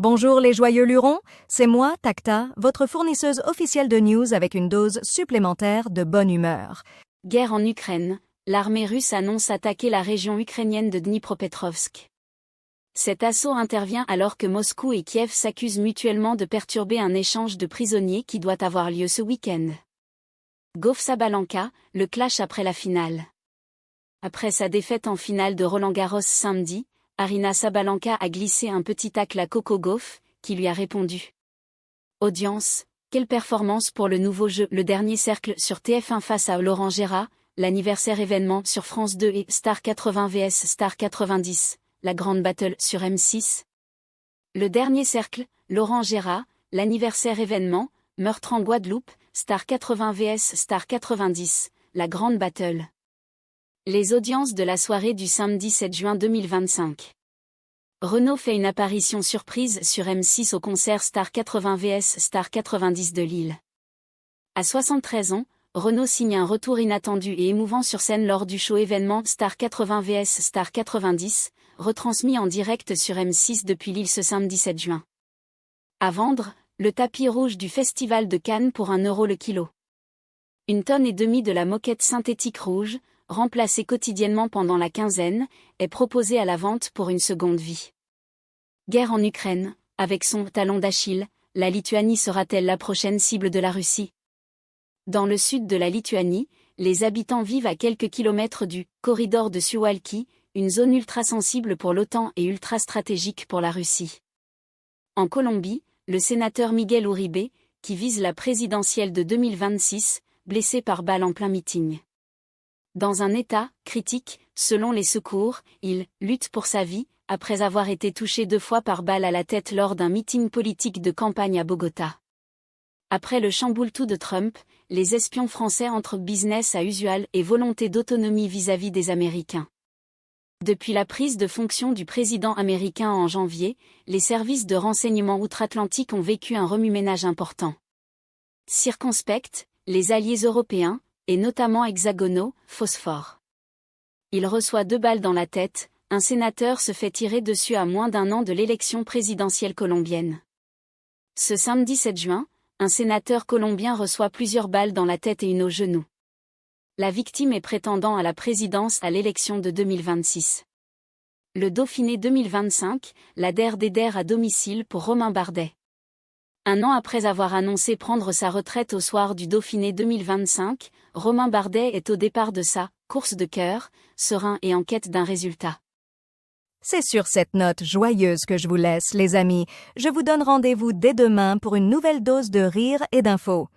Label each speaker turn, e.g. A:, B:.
A: Bonjour les joyeux lurons, c'est moi, Takta, votre fournisseuse officielle de news avec une dose supplémentaire de bonne humeur.
B: Guerre en Ukraine, l'armée russe annonce attaquer la région ukrainienne de Dnipropetrovsk. Cet assaut intervient alors que Moscou et Kiev s'accusent mutuellement de perturber un échange de prisonniers qui doit avoir lieu ce week-end. Goff-Sabalenka, le clash après la finale. Après sa défaite en finale de Roland-Garros samedi, Aryna Sabalenka a glissé un petit tacle à Coco Gauff, qui lui a répondu. Audience, quelle performance pour le nouveau jeu. Le dernier cercle sur TF1 face à Laurent Gérard, l'anniversaire événement sur France 2 et Star 80 vs Star 90, la grande battle sur M6. Le dernier cercle, Laurent Gérard, l'anniversaire événement, meurtre en Guadeloupe, Star 80 vs Star 90, la grande battle. Les audiences de la soirée du samedi 7 juin 2025. Renaud fait une apparition surprise sur M6 au concert Star 80 vs Star 90 de Lille. À 73 ans, Renaud signe un retour inattendu et émouvant sur scène lors du show événement Star 80 vs Star 90, retransmis en direct sur M6 depuis Lille ce samedi 7 juin. À vendre, le tapis rouge du Festival de Cannes pour 1 € le kilo. 1,5 tonnes de la moquette synthétique rouge, remplacée quotidiennement pendant la quinzaine, est proposée à la vente pour une seconde vie. Guerre en Ukraine, avec son talon d'Achille, la Lituanie sera-t-elle la prochaine cible de la Russie? Dans le sud de la Lituanie, les habitants vivent à quelques kilomètres du corridor de Suwałki, une zone ultra-sensible pour l'OTAN et ultra-stratégique pour la Russie. En Colombie, le sénateur Miguel Uribe, qui vise la présidentielle de 2026, blessé par balle en plein meeting. Dans un état critique, selon les secours, il lutte pour sa vie, après avoir été touché 2 fois par balle à la tête lors d'un meeting politique de campagne à Bogota. Après le chamboule-tout de Trump, les espions français entrent business as usual et volonté d'autonomie vis-à-vis des Américains. Depuis la prise de fonction du président américain en janvier, les services de renseignement outre-Atlantique ont vécu un remue-ménage important. Circonspects, les alliés européens, et notamment hexagonaux, phosphore. Il reçoit 2 balles dans la tête, un sénateur se fait tirer dessus à moins d'1 an de l'élection présidentielle colombienne. Ce samedi 7 juin, un sénateur colombien reçoit plusieurs balles dans la tête et une au genou. La victime est prétendant à la présidence à l'élection de 2026. Le Dauphiné 2025, la der des der à domicile pour Romain Bardet. 1 an après avoir annoncé prendre sa retraite au soir du Dauphiné 2025, Romain Bardet est au départ de sa course de cœur, serein et en quête d'un résultat.
A: C'est sur cette note joyeuse que je vous laisse, les amis. Je vous donne rendez-vous dès demain pour une nouvelle dose de rire et d'infos.